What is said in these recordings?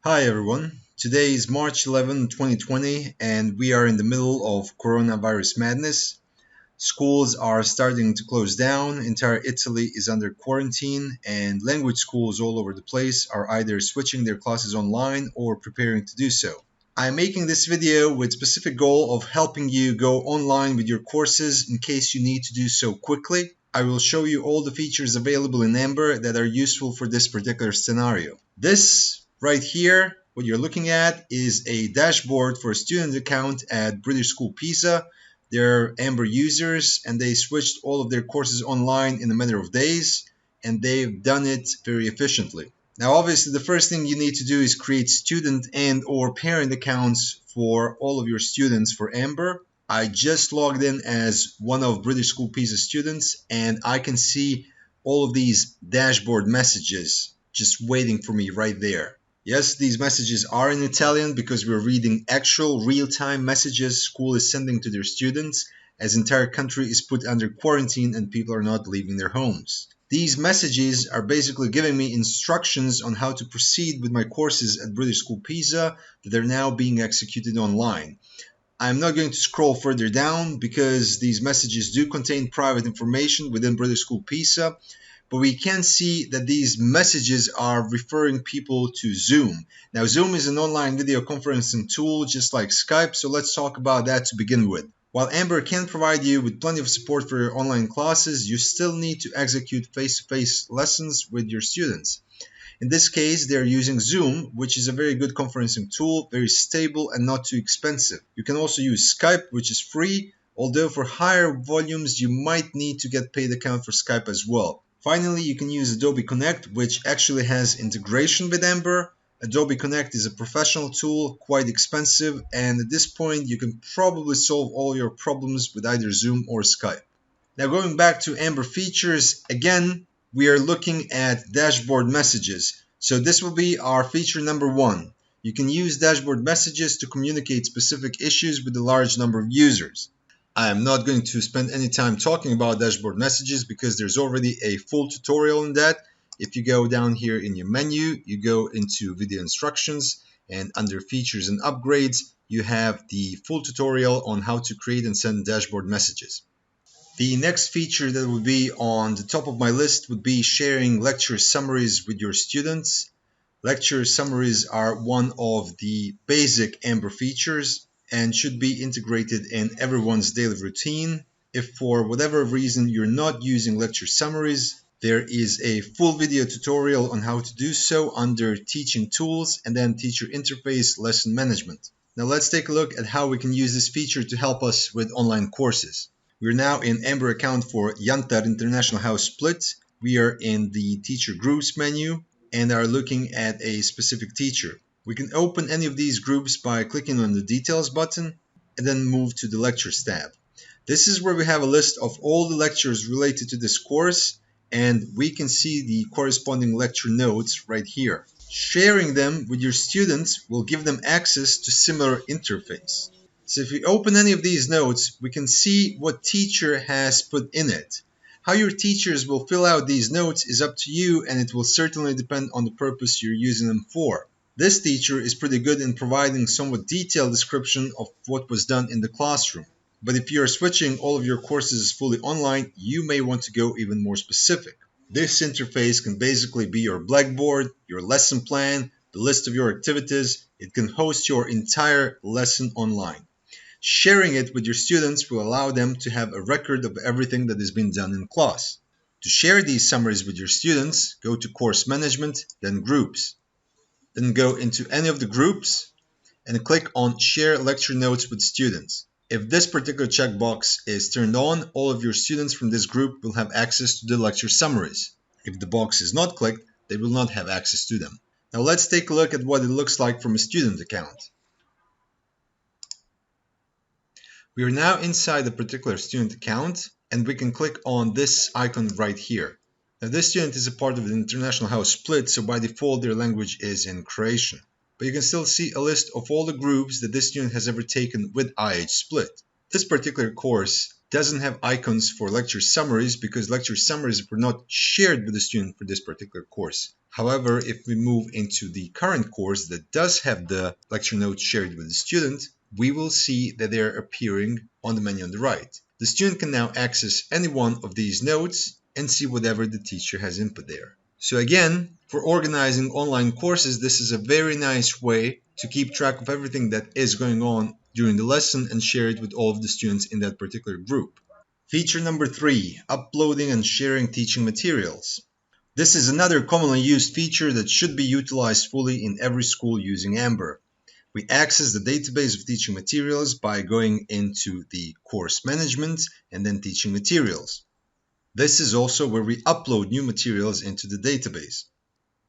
Hi everyone. Today is March 11, 2020, and we are in the middle of coronavirus madness. Schools are starting to close down, entire Italy is under quarantine, and language schools all over the place are either switching their classes online or preparing to do so. I'm making this video with specific goal of helping you go online with your courses in case you need to do so quickly. I will show you all the features available in Amber that are useful for this particular scenario. This right here, what you're looking at, is a dashboard for a student account at British School Pisa. They're Amber users and they switched all of their courses online in a matter of days, and they've done it very efficiently. Now, obviously, the first thing you need to do is create student and or parent accounts for all of your students for Amber. I just logged in as one of British School Pisa students, and I can see all of these dashboard messages just waiting for me right there. Yes, these messages are in Italian because we're reading actual real-time messages school is sending to their students as entire country is put under quarantine and people are not leaving their homes. These messages are basically giving me instructions on how to proceed with my courses at British School Pisa that are now being executed online. I'm not going to scroll further down because these messages do contain private information within British School Pisa, but we can see that these messages are referring people to Zoom. Now, Zoom is an online video conferencing tool just like Skype, so let's talk about that to begin with. While Amber can provide you with plenty of support for your online classes, you still need to execute face-to-face lessons with your students. In this case, they're using Zoom, which is a very good conferencing tool, very stable and not too expensive. You can also use Skype, which is free, although for higher volumes, you might need to get paid account for Skype as well. Finally, you can use Adobe Connect, which actually has integration with Amber. Adobe Connect is a professional tool, quite expensive, and at this point you can probably solve all your problems with either Zoom or Skype. Now, going back to Amber features, again, we are looking at dashboard messages. So this will be our feature number 1. You can use dashboard messages to communicate specific issues with a large number of users. I am not going to spend any time talking about dashboard messages because there's already a full tutorial on that. If you go down here in your menu, you go into video instructions, and under features and upgrades, you have the full tutorial on how to create and send dashboard messages. The next feature that would be on the top of my list would be sharing lecture summaries with your students. Lecture summaries are one of the basic Amber features and should be integrated in everyone's daily routine. If for whatever reason you're not using lecture summaries, there is a full video tutorial on how to do so under Teaching Tools and then Teacher Interface Lesson Management. Now let's take a look at how we can use this feature to help us with online courses. We're now in Amber account for Yantar International House Split. We are in the Teacher Groups menu and are looking at a specific teacher. We can open any of these groups by clicking on the Details button and then move to the Lectures tab. This is where we have a list of all the lectures related to this course, and we can see the corresponding lecture notes right here. Sharing them with your students will give them access to similar interface. So if we open any of these notes, we can see what teacher has put in it. How your teachers will fill out these notes is up to you, and it will certainly depend on the purpose you're using them for. This teacher is pretty good in providing somewhat detailed description of what was done in the classroom. But if you're switching all of your courses fully online, you may want to go even more specific. This interface can basically be your Blackboard, your lesson plan, the list of your activities. It can host your entire lesson online. Sharing it with your students will allow them to have a record of everything that has been done in class. To share these summaries with your students, go to Course Management, then Groups. Then go into any of the groups and click on Share Lecture Notes with Students. If this particular checkbox is turned on, all of your students from this group will have access to the lecture summaries. If the box is not clicked, they will not have access to them. Now let's take a look at what it looks like from a student account. We are now inside a particular student account, and we can click on this icon right here. Now this student is a part of the International House Split, so by default their language is in Croatian. But you can still see a list of all the groups that this student has ever taken with IH Split. This particular course doesn't have icons for lecture summaries because lecture summaries were not shared with the student for this particular course. However, if we move into the current course that does have the lecture notes shared with the student, we will see that they are appearing on the menu on the right. The student can now access any one of these notes and see whatever the teacher has input there. So again, for organizing online courses, this is a very nice way to keep track of everything that is going on during the lesson and share it with all of the students in that particular group. Feature number 3, uploading and sharing teaching materials. This is another commonly used feature that should be utilized fully in every school using Amber. We access the database of teaching materials by going into the course management and then teaching materials. This is also where we upload new materials into the database.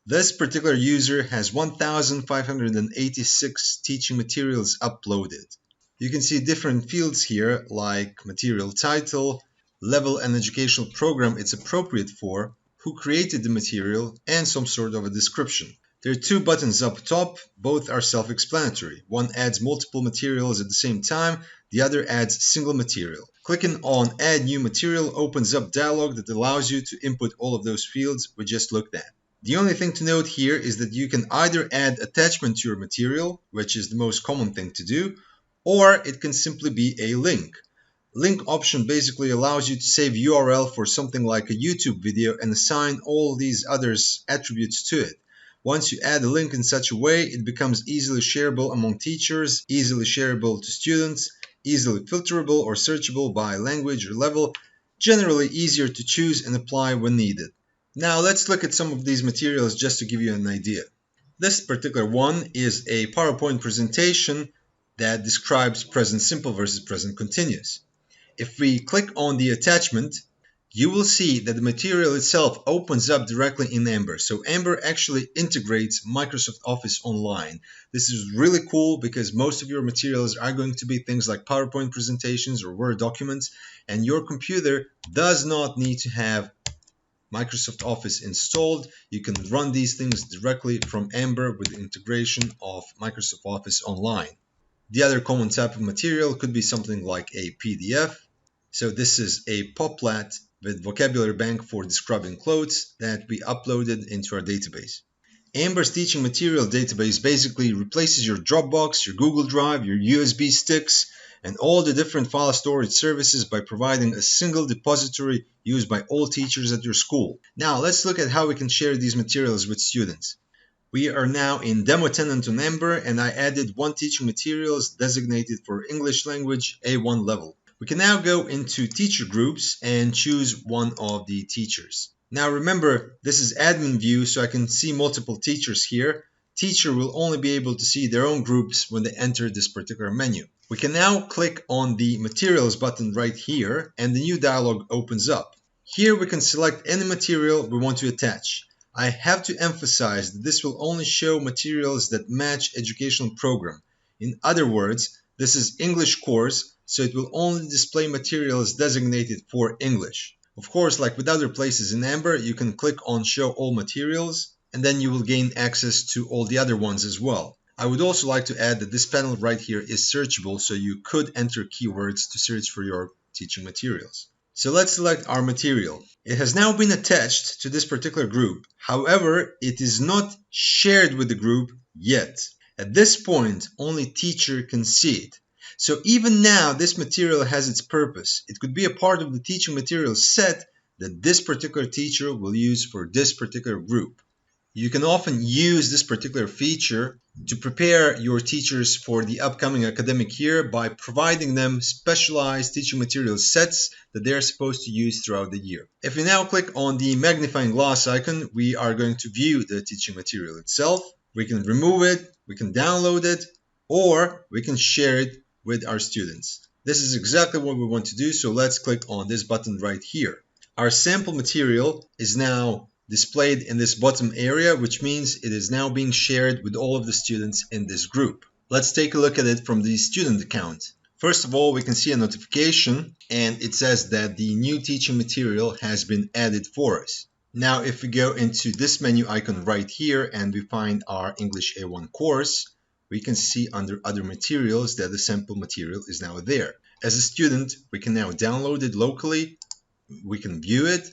This particular user has 1,586 teaching materials uploaded. You can see different fields here like material title, level and educational program it's appropriate for, who created the material, and some sort of a description. There are 2 buttons up top, both are self-explanatory. One adds multiple materials at the same time, the other adds single material. Clicking on Add New Material opens up dialog that allows you to input all of those fields we just looked at. The only thing to note here is that you can either add attachment to your material, which is the most common thing to do, or it can simply be a link. Link option basically allows you to save URL for something like a YouTube video and assign all these others attributes to it. Once you add a link in such a way, it becomes easily shareable among teachers, easily shareable to students, easily filterable or searchable by language or level, generally easier to choose and apply when needed. Now let's look at some of these materials just to give you an idea. This particular one is a PowerPoint presentation that describes present simple versus present continuous. If we click on the attachment, you will see that the material itself opens up directly in Amber. So Amber actually integrates Microsoft Office Online. This is really cool because most of your materials are going to be things like PowerPoint presentations or Word documents, and your computer does not need to have Microsoft Office installed. You can run these things directly from Amber with the integration of Microsoft Office Online. The other common type of material could be something like a PDF. So this is a poplat with vocabulary bank for describing clothes that we uploaded into our database. Amber's teaching material database basically replaces your Dropbox, your Google Drive, your USB sticks, and all the different file storage services by providing a single depository used by all teachers at your school. Now let's look at how we can share these materials with students. We are now in demo tenant on Amber, and I added 1 teaching materials designated for English language A1 level. We can now go into teacher groups and choose one of the teachers. Now remember, this is admin view, so I can see multiple teachers here. Teacher will only be able to see their own groups when they enter this particular menu. We can now click on the materials button right here, and the new dialog opens up. Here we can select any material we want to attach. I have to emphasize that this will only show materials that match educational program. In other words, this is English course, so it will only display materials designated for English. Of course, like with other places in Amber, you can click on Show All Materials, and then you will gain access to all the other ones as well. I would also like to add that this panel right here is searchable, so you could enter keywords to search for your teaching materials. So let's select our material. It has now been attached to this particular group. However, it is not shared with the group yet. At this point, only teacher can see it. So even now, this material has its purpose. It could be a part of the teaching material set that this particular teacher will use for this particular group. You can often use this particular feature to prepare your teachers for the upcoming academic year by providing them specialized teaching material sets that they are supposed to use throughout the year. If we now click on the magnifying glass icon, we are going to view the teaching material itself. We can remove it, we can download it, or we can share it with our students. This is exactly what we want to do, so let's click on this button right here. Our sample material is now displayed in this bottom area, which means it is now being shared with all of the students in this group. Let's take a look at it from the student account. First of all, we can see a notification, and it says that the new teaching material has been added for us. Now, if we go into this menu icon right here and we find our English A1 course, we can see under other materials that the sample material is now there. As a student, we can now download it locally, we can view it,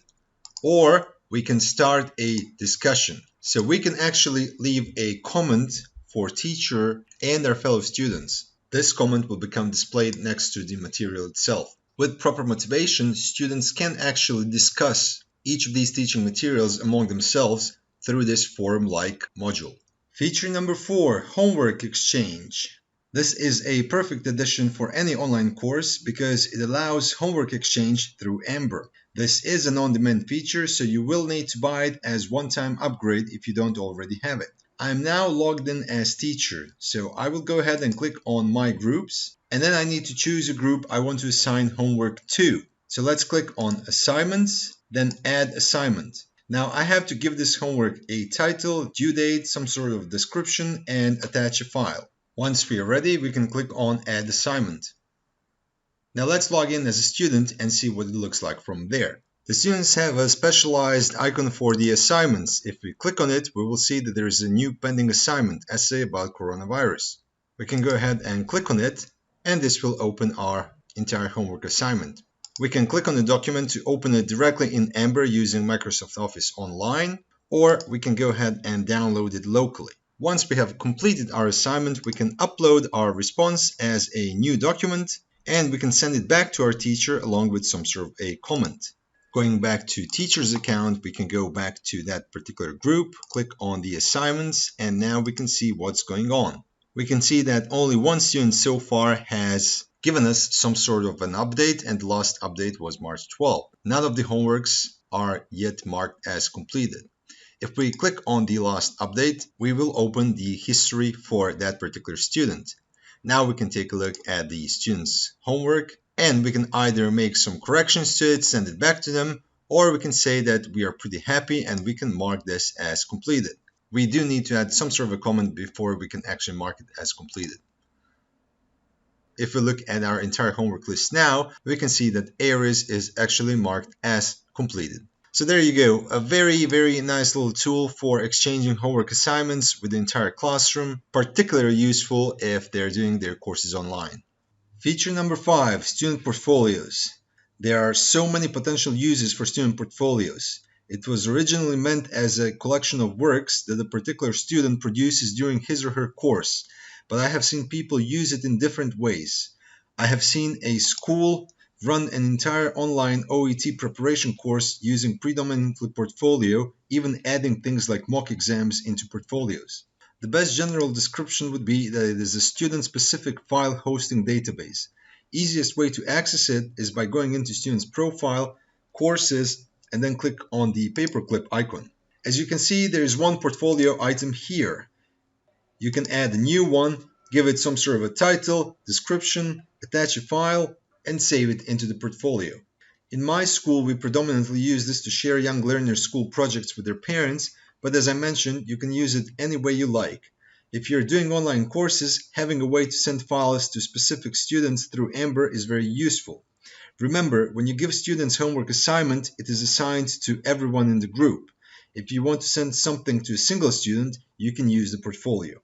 or we can start a discussion. So we can actually leave a comment for teacher and our fellow students. This comment will become displayed next to the material itself. With proper motivation, students can actually discuss each of these teaching materials among themselves through this forum-like module. Feature number 4, Homework Exchange. This is a perfect addition for any online course because it allows homework exchange through Amber. This is an on-demand feature, so you will need to buy it as one-time upgrade if you don't already have it. I'm now logged in as teacher, so I will go ahead and click on My Groups, and then I need to choose a group I want to assign homework to. So let's click on Assignments, then Add Assignment. Now I have to give this homework a title, due date, some sort of description, and attach a file. Once we are ready, we can click on Add Assignment. Now let's log in as a student and see what it looks like from there. The students have a specialized icon for the assignments. If we click on it, we will see that there is a new pending assignment, essay about coronavirus. We can go ahead and click on it, and this will open our entire homework assignment. We can click on the document to open it directly in Amber using Microsoft Office Online, or we can go ahead and download it locally. Once we have completed our assignment, we can upload our response as a new document, and we can send it back to our teacher along with some sort of a comment. Going back to teacher's account, we can go back to that particular group, click on the assignments, and now we can see what's going on. We can see that only one student so far has given us some sort of an update, and the last update was March 12th. None of the homeworks are yet marked as completed. If we click on the last update, we will open the history for that particular student. Now we can take a look at the student's homework, and we can either make some corrections to it, send it back to them, or we can say that we are pretty happy and we can mark this as completed. We do need to add some sort of a comment before we can actually mark it as completed. If we look at our entire homework list now, we can see that Aries is actually marked as completed. So there you go, a very nice little tool for exchanging homework assignments with the entire classroom, particularly useful if they're doing their courses online. Feature number 5, student portfolios. There are so many potential uses for student portfolios. It was originally meant as a collection of works that a particular student produces during his or her course, but I have seen people use it in different ways. I have seen a school run an entire online OET preparation course using predominantly portfolio, even adding things like mock exams into portfolios. The best general description would be that it is a student-specific file hosting database. Easiest way to access it is by going into student's profile, courses, and then click on the paperclip icon. As you can see, there is one portfolio item here. You can add a new one, give it some sort of a title, description, attach a file, and save it into the portfolio. In my school, we predominantly use this to share young learners' school projects with their parents, but as I mentioned, you can use it any way you like. If you're doing online courses, having a way to send files to specific students through Amber is very useful. Remember, when you give students homework assignment, it is assigned to everyone in the group. If you want to send something to a single student, you can use the portfolio.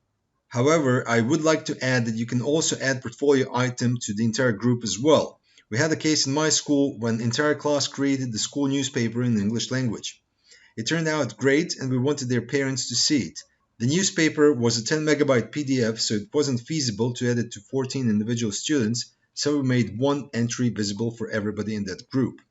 However, I would like to add that you can also add portfolio item to the entire group as well. We had a case in my school when entire class created the school newspaper in the English language. It turned out great and we wanted their parents to see it. The newspaper was a 10 megabyte PDF, so it wasn't feasible to add it to 14 individual students, so we made one entry visible for everybody in that group.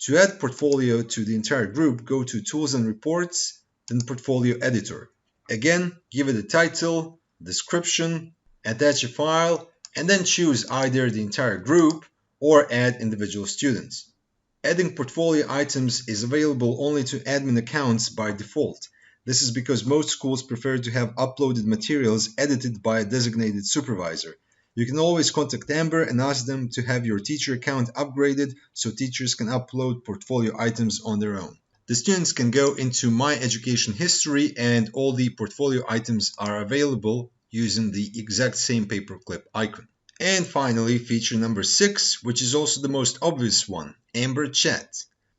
To add portfolio to the entire group, go to Tools and Reports, then Portfolio Editor. Again, give it a title, description, attach a file, and then choose either the entire group or add individual students. Adding portfolio items is available only to admin accounts by default. This is because most schools prefer to have uploaded materials edited by a designated supervisor. You can always contact Amber and ask them to have your teacher account upgraded so teachers can upload portfolio items on their own. The students can go into My Education History and all the portfolio items are available using the exact same paperclip icon. And finally, feature number 6, which is also the most obvious one, Amber Chat.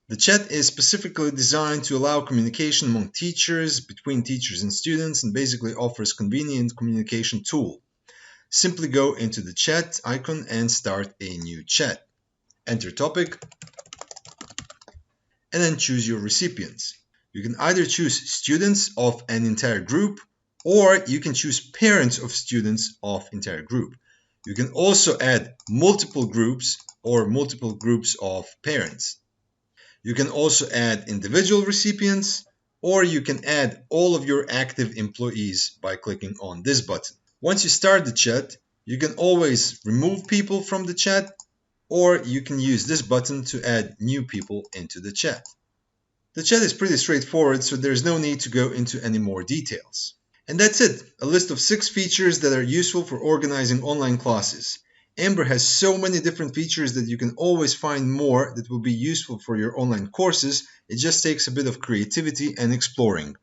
The chat is specifically designed to allow communication among teachers, between teachers and students, and basically offers convenient communication tool. Simply go into the chat icon and start a new chat. Enter topic, and then choose your recipients. You can either choose students of an entire group, or you can choose parents of students of entire group. You can also add multiple groups or multiple groups of parents. You can also add individual recipients, or you can add all of your active employees by clicking on this button. Once you start the chat, you can always remove people from the chat, or you can use this button to add new people into the chat. The chat is pretty straightforward, so there's no need to go into any more details. And that's it, a list of 6 features that are useful for organizing online classes. Amber has so many different features that you can always find more that will be useful for your online courses. It just takes a bit of creativity and exploring.